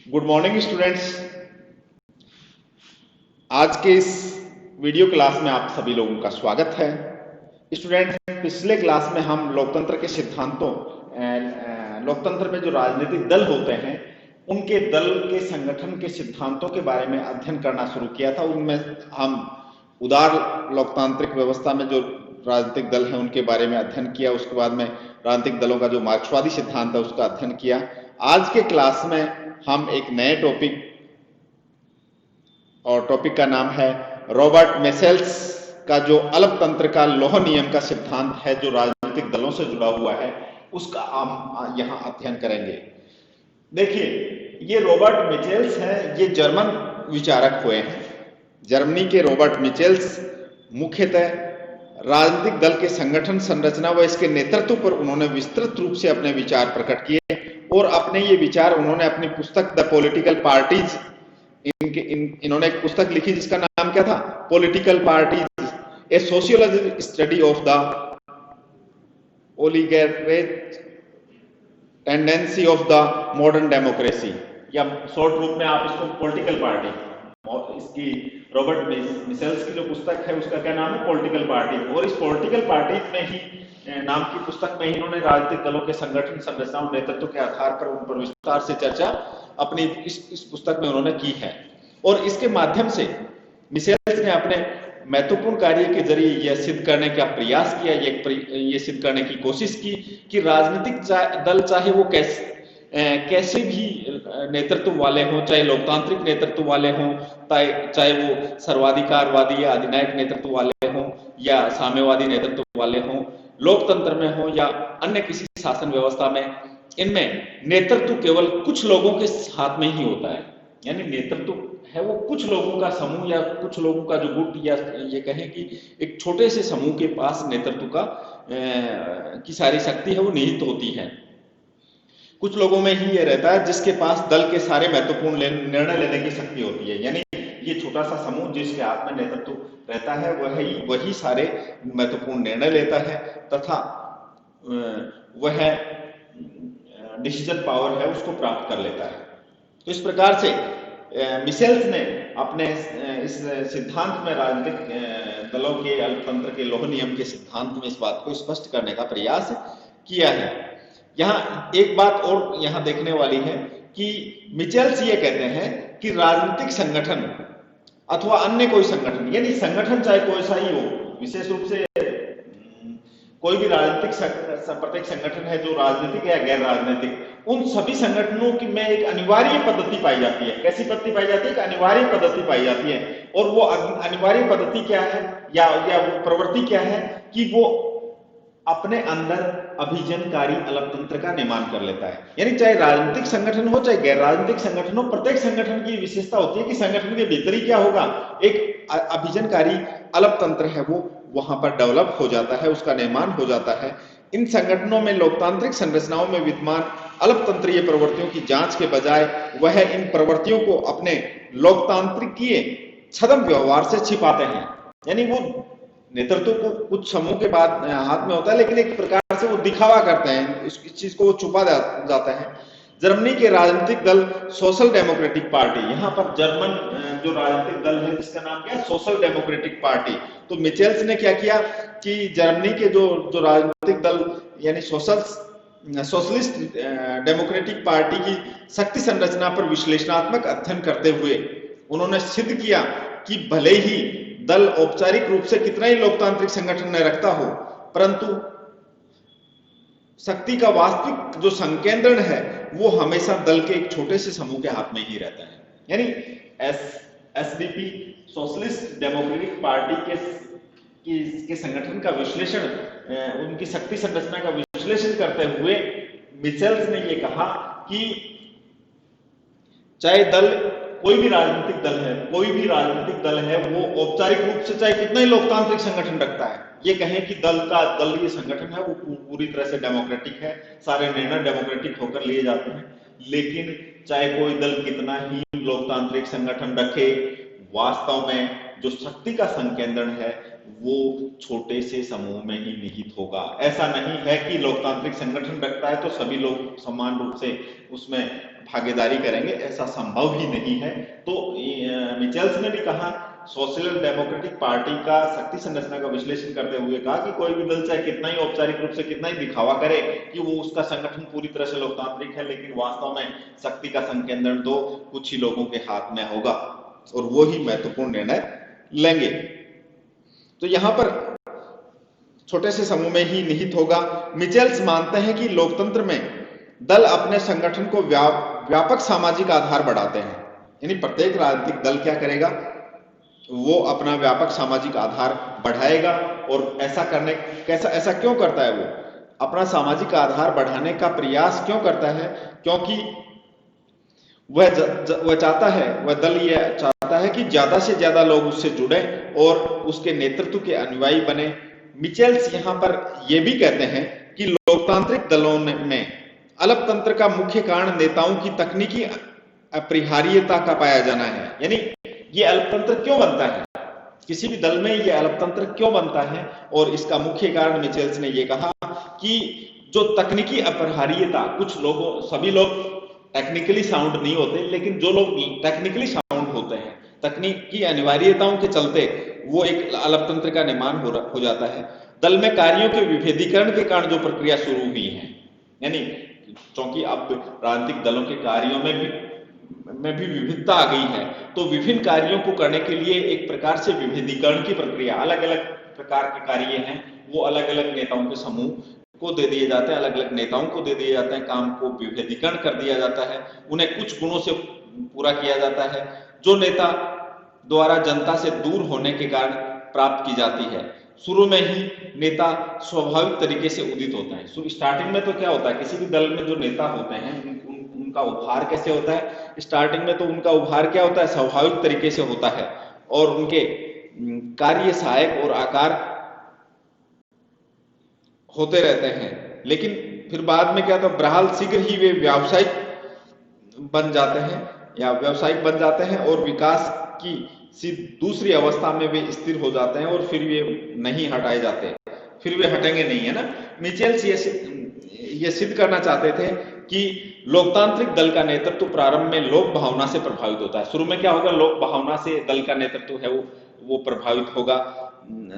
Good morning students. आज के इस वीडियो क्लास में आप सभी लोगों का स्वागत है। स्टूडेंट्स, पिछले क्लास में हम लोकतंत्र के सिद्धांतों एंड लोकतंत्र में जो राजनीतिक दल होते हैं उनके दल के संगठन के सिद्धांतों के बारे में अध्ययन करना शुरू किया था। उनमें हम उदार लोकतांत्रिक व्यवस्था में जो राजनीतिक दल हैं उनके बारे में अध्ययन किया। उसके बाद में राजनीतिक दलों का जो मार्क्सवादी सिद्धांत है उसका अध्ययन किया। आज के क्लास में हम एक नए टॉपिक और टॉपिक का नाम है रॉबर्ट मिशेल्स का जो अलपतंत्र का लौह नियम का सिद्धांत है जो राजनीतिक दलों से जुड़ा हुआ है उसका हम यहां अध्ययन करेंगे। देखिए, ये रॉबर्ट मिशेल्स है, ये जर्मन विचारक हुए हैं। जर्मनी के रॉबर्ट मिशेल्स मुख्यतः राजनीतिक दल के संगठन, संरचना व इसके नेतृत्व पर उन्होंने विस्तृत रूप से अपने विचार प्रकट किए और अपने ये विचार उन्होंने अपनी पुस्तक द पॉलिटिकल पार्टीज, इन्होंने एक पुस्तक लिखी जिसका नाम क्या था? Political parties, a sociological study of the oligarchic tendency of the modern democracy, या शॉर्ट रूप में आप इसको पॉलिटिकल पार्टी, और इसकी रॉबर्ट मिशेल्स की जो पुस्तक है उसका क्या नाम है? Political party. और इस पॉलिटिकल पार्टी में ही नाम की पुस्तक में ही इन्होंने राजनीतिक दलों के संगठन, संरचना और नेतृत्व के आधार पर उन पर विस्तार से चर्चा अपनी इस पुस्तक में उन्होंने की है। और इसके माध्यम से मिशेल्स ने अपने महत्वपूर्ण कार्य के जरिए यह सिद्ध करने का प्रयास किया, ये सिद्ध करने की कोशिश की कि राजनीतिक दल चाहे वो कैसे भी नेतृत्व वाले हों, चाहे लोकतांत्रिक नेतृत्व वाले हों, चाहे वो सर्वाधिकारवादी या अधिनायक नेतृत्व वाले हों या साम्यवादी नेतृत्व वाले हों, लोकतंत्र में हो या अन्य किसी शासन व्यवस्था में, इनमें नेतृत्व केवल कुछ लोगों के हाथ में ही होता है। यानी नेतृत्व है वो कुछ लोगों का समूह या कुछ लोगों का जो गुट, या ये कहें कि एक छोटे से समूह के पास नेतृत्व का की सारी शक्ति है वो निहित होती है। कुछ लोगों में ही ये रहता है जिसके पास दल के सारे महत्वपूर्ण निर्णय लेने की शक्ति होती है। यानी ये छोटा सा समूह जिसके हाथ में नेतृत्व रहता है वही सारे महत्वपूर्ण निर्णय लेता है तथा वह डिसीजन पावर है उसको प्राप्त कर लेता है। तो इस प्रकार से मिशेल्स ने अपने इस सिद्धांत में, राजनीतिक दलों के अलपतंत्र के लौह नियम के सिद्धांत में इस बात को स्पष्ट करने का प्रयास किया है। यहाँ एक बात और यहाँ देखने वाली है कि मिशेल्स ये कहते हैं कि राजनीतिक संगठन अथवा अन्य कोई संगठन, यानी संगठन चाहे कोई सा ही हो, विशेष रूप से कोई भी राजनीतिक प्रत्येक संगठन है जो राजनीतिक या गैर राजनीतिक, उन सभी संगठनों की में एक अनिवार्य पद्धति पाई जाती है। कैसी पद्धति पाई जाती है? एक अनिवार्य पद्धति पाई जाती है। और वो अनिवार्य पद्धति क्या है या वो प्रवृत्ति क्या है कि वो अपने अंदर अभिजनकारी अलपतंत्र का निर्माण कर लेता है। यानी चाहे राजनीतिक संगठन हो चाहे गैर राजनीतिक संगठन हो, प्रत्येक संगठन की विशेषता होती है कि संगठन के भीतर ही क्या होगा, एक अभिजनकारी अलपतंत्र है वो वहां पर डेवलप हो जाता है, उसका निर्माण हो जाता है। इन संगठनों में लोकतांत्रिक संरचनाओं में विद्यमान अलपतंत्रीय प्रवृत्तियों की जांच के बजाय वह इन प्रवृत्तियों को अपने लोकतांत्रिकीय छद्म व्यवहार से छिपाते हैं। यानी वो नेतृत्व को कुछ समूह के बाद हाथ में होता है, लेकिन एक प्रकार से वो दिखावा करते हैं, इस चीज को वो छुपा जाता है। जर्मनी के राजनीतिक दल सोशल डेमोक्रेटिक पार्टी, यहाँ पर जर्मन जो राजनीतिक दल है जिसका नाम क्या है? Social democratic party. तो मिशेल्स ने क्या किया कि जर्मनी के जो राजनीतिक दल यानी सोशलिस्ट डेमोक्रेटिक पार्टी की शक्ति संरचना पर विश्लेषणात्मक अध्ययन करते हुए उन्होंने सिद्ध किया कि भले ही दल औपचारिक रूप से कितना ही लोकतांत्रिक संगठन न रखता हो, परंतु शक्ति का वास्तविक जो संकेंद्रण है वो हमेशा दल के एक छोटे से समूह के हाथ में ही रहता है। यानी एसडीपी, सोशलिस्ट डेमोक्रेटिक पार्टी के संगठन का विश्लेषण, उनकी शक्ति संरचना का विश्लेषण करते हुए मिशेल्स ने ये कहा कि चाहे दल कोई भी राजनीतिक दल है वो औपचारिक रूप से चाहे कितना ही लोकतांत्रिक संगठन रखता है, ये कहें कि दलीय संगठन है वो पूरी तरह से डेमोक्रेटिक है, सारे निर्णय डेमोक्रेटिक होकर लिए जाते हैं, लेकिन चाहे कोई दल कितना ही लोकतांत्रिक संगठन रखे, वास्तव में जो शक्ति का संकेंद्रण है वो छोटे से समूह में ही निहित होगा। ऐसा नहीं है कि लोकतांत्रिक संगठन रखता है तो सभी लोग समान रूप से उसमें भागीदारी करेंगे, ऐसा संभव ही नहीं है। तो मिचेल्स ने भी कहा, सोशल डेमोक्रेटिक पार्टी का शक्ति संरचना का विश्लेषण करते हुए कहा कि कोई भी दल चाहे कितना ही औपचारिक रूप से कितना ही दिखावा करे कि वो उसका संगठन पूरी तरह से लोकतांत्रिक है, लेकिन वास्तव में शक्ति का संकेंद्रण तो कुछ ही लोगों के हाथ में होगा और वो ही महत्वपूर्ण निर्णय लेंगे। तो यहां पर छोटे से समूह में ही निहित होगा। मिचेल्स मानते हैं कि लोकतंत्र में दल अपने संगठन को व्यापक सामाजिक आधार बढ़ाते हैं, यानी प्रत्येक राजनीतिक दल क्या करेगा, वो अपना व्यापक सामाजिक आधार बढ़ाएगा। और ऐसा क्यों करता है? वो अपना सामाजिक आधार बढ़ाने का प्रयास क्यों करता है? क्योंकि वह चाहता है, वह दल ये चाहता है कि ज्यादा से ज्यादा लोग उससे जुड़े और उसके नेतृत्व के अनुयायी बने। मिचेल्स यहां पर यह भी कहते हैं कि लोकतांत्रिक दलों में अलपतंत्र का मुख्य कारण नेताओं की तकनीकी अपरिहार्यता का पाया जाना है। यानी ये अल्पतंत्र क्यों बनता है, किसी भी दल में ये अल्पतंत्र क्यों बनता है, और इसका मुख्य कारण मिचेल्स ने ये कहा कि जो तकनीकी अपरिहार्यता, कुछ लोगों, सभी लोग टेक्निकली साउंड नहीं होते, लेकिन जो लोग टेक्निकली साउंड होते हैं, तकनीकी अनिवार्यताओं के चलते वो एक अल्पतंत्र का निर्माण हो जाता है। दल में कार्यों के विभेदीकरण के कारण जो प्रक्रिया शुरू हुई है, यानी क्योंकि अब राजनीतिक दलों के कार्यों में भी विविधता आ गई है, तो विभिन्न कार्यों को करने के लिए एक प्रकार से विभेदीकरण की प्रक्रिया, अलग अलग प्रकार के कार्य हैं वो अलग अलग नेताओं के समूह को दे दिए जाते हैं, अलग अलग नेताओं को दे दिए जाते हैं, काम को विभेदीकरण कर दिया जाता है, उन्हें कुछ गुणों से पूरा किया जाता है जो नेता द्वारा जनता से दूर होने के कारण प्राप्त की जाती है। शुरू में ही नेता स्वाभाविक तरीके से उदित होता है। स्टार्टिंग में तो क्या होता है, किसी भी दल में जो नेता होते हैं उनका उभार कैसे होता है? स्टार्टिंग में तो उनका उभार क्या होता है, स्वाभाविक तरीके से होता है और उनके कार्य सहायक और आकार होते रहते हैं। लेकिन फिर बाद में क्या होता है, बहरहाल शीघ्र ही वे व्यावसायिक बन जाते हैं और विकास की दूसरी अवस्था में वे स्थिर हो जाते हैं और फिर वे नहीं हटाए जाते, फिर वे हटेंगे नहीं, है ना। मिचेल्स ये सिद्ध करना चाहते थे कि लोकतांत्रिक दल का नेतृत्व प्रारंभ में लोक भावना से प्रभावित होता है। शुरू में क्या होगा, लोक भावना से दल का नेतृत्व है वो प्रभावित होगा,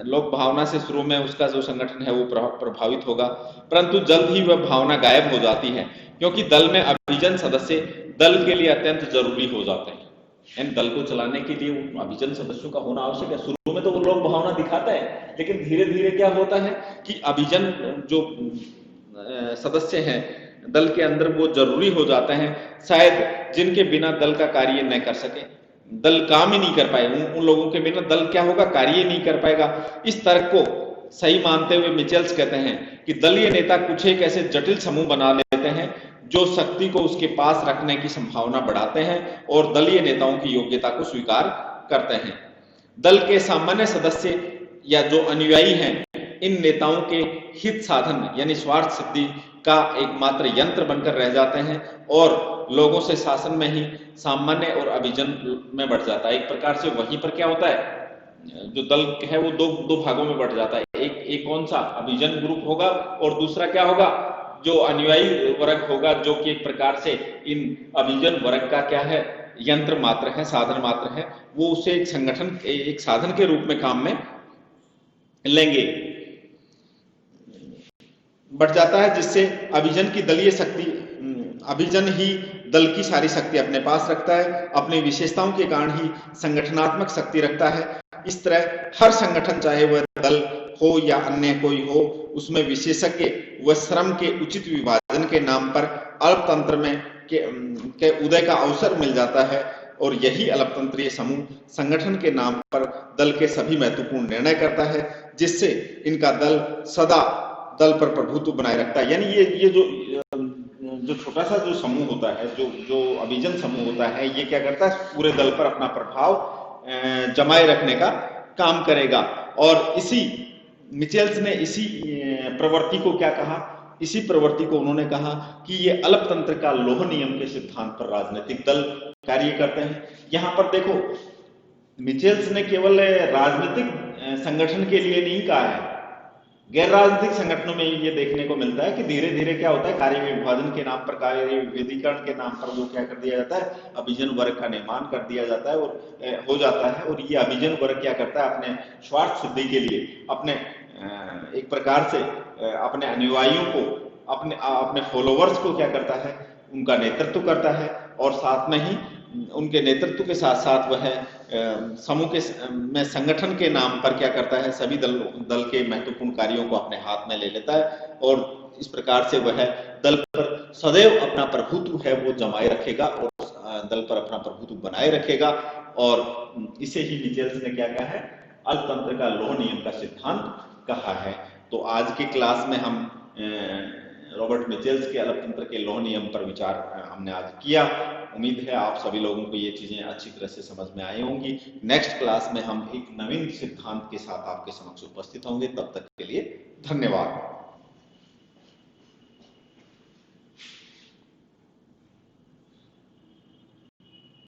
लोक भावना से शुरू में उसका जो संगठन है वो प्रभावित होगा, परंतु जल्द ही वह भावना गायब हो जाती है क्योंकि दल में अभिजन सदस्य दल के लिए अत्यंत जरूरी हो जाते हैं। यानी दल को चलाने के लिए अभिजन सदस्यों का होना आवश्यक है। शुरू में तो वो लोक भावना दिखाता है, लेकिन धीरे धीरे क्या होता है कि अभिजन जो सदस्य हैं दल के अंदर वो जरूरी हो जाते हैं, शायद जिनके बिना दल का कार्य न कर सके, दल काम ही नहीं कर पाए, उन लोगों के बिना दल क्या होगा, कार्य नहीं कर पाएगा। इस तर्क को सही मानते हुए मिचेल्स कहते हैं कि दलीय नेता कुछ एक ऐसे जटिल समूह बना लेते हैं जो शक्ति को उसके पास रखने की संभावना बढ़ाते हैं और दलीय नेताओं की योग्यता को स्वीकार करते हैं। दल के सामान्य सदस्य या जो अनुयायी हैं इन नेताओं के हित साधन यानी स्वार्थ सिद्धि का एकमात्र यंत्र बनकर रह जाते हैं और लोगों से शासन में ही सामान्य और अभिजन में बढ़ जाता है। एक प्रकार से वहीं पर क्या होता है, जो दल है वो दो भागों में बढ़ जाता है। एक कौन सा, अभिजन ग्रुप होगा और दूसरा क्या होगा, जो अनुयायी वर्ग होगा, जो कि एक प्रकार से इन अभिजन वर्ग का क्या है, यंत्र मात्र है, साधन मात्र है, वो उसे एक संगठन एक साधन के रूप में काम में लेंगे। बढ़ जाता है जिससे अभिजन की दलीय शक्ति, अभिजन ही दल की सारी शक्ति अपने पास रखता है, अपनी विशेषताओं के कारण ही संगठनात्मक शक्ति रखता है। इस तरह हर संगठन चाहे वह दल हो या अन्य कोई हो, उसमें विशेषज्ञ व श्रम के उचित विभाजन के नाम पर अल्पतंत्र में के उदय का अवसर मिल जाता है और यही अल्पतंत्रीय समूह संगठन के नाम पर दल के सभी महत्वपूर्ण निर्णय करता है, जिससे इनका दल सदा दल पर प्रभुत्व बनाए रखता है। यानी ये जो छोटा सा जो समूह होता है, जो अभिजन समूह होता है, ये क्या करता है, पूरे दल पर अपना प्रभाव जमाए रखने का काम करेगा। और इसी मिचेल्स ने इसी प्रवृत्ति को क्या कहा, इसी प्रवृत्ति को उन्होंने कहा कि ये अल्पतंत्र का लोह नियम के सिद्धांत पर राजनीतिक दल कार्य करते हैं। यहां पर देखो, मिचेल्स ने केवल राजनीतिक संगठन के लिए नहीं कहा है। गैर राजनीतिक संगठनों में ये देखने को मिलता है कि धीरे धीरे क्या होता है, कार्य विभाजन के नाम पर, कार्य विभेदीकरण के नाम पर वो क्या कर दिया जाता है, अभिजन वर्ग का निर्माण कर दिया जाता है और हो जाता है। और ये अभिजन वर्ग क्या करता है, अपने स्वार्थ सिद्धि के लिए, अपने एक प्रकार से अपने अनुयायियों को, अपने फॉलोवर्स को क्या करता है, उनका नेतृत्व करता है। और साथ में ही उनके नेतृत्व के साथ साथ वह समूह के में संगठन के नाम पर क्या करता है, सभी दल के महत्वपूर्ण कार्यों को अपने हाथ में ले लेता है। और इस प्रकार से वह दल पर सदैव अपना प्रभुत्व है वो जमाए रखेगा और दल पर अपना प्रभुत्व बनाए रखेगा। और इसे ही मिचेल्स ने क्या कहा है, अल्पतंत्र का लौह नियम का सिद्धांत कहा है। तो आज की क्लास में हम रॉबर्ट मिचेल्स के अल्पतंत्र के लौह नियम पर विचार हमने आज किया। उम्मीद है आप सभी लोगों को ये चीजें अच्छी तरह से समझ में आई होंगी। नेक्स्ट क्लास में हम एक नवीन सिद्धांत के साथ आपके समक्ष उपस्थित होंगे। तब तक के लिए धन्यवाद।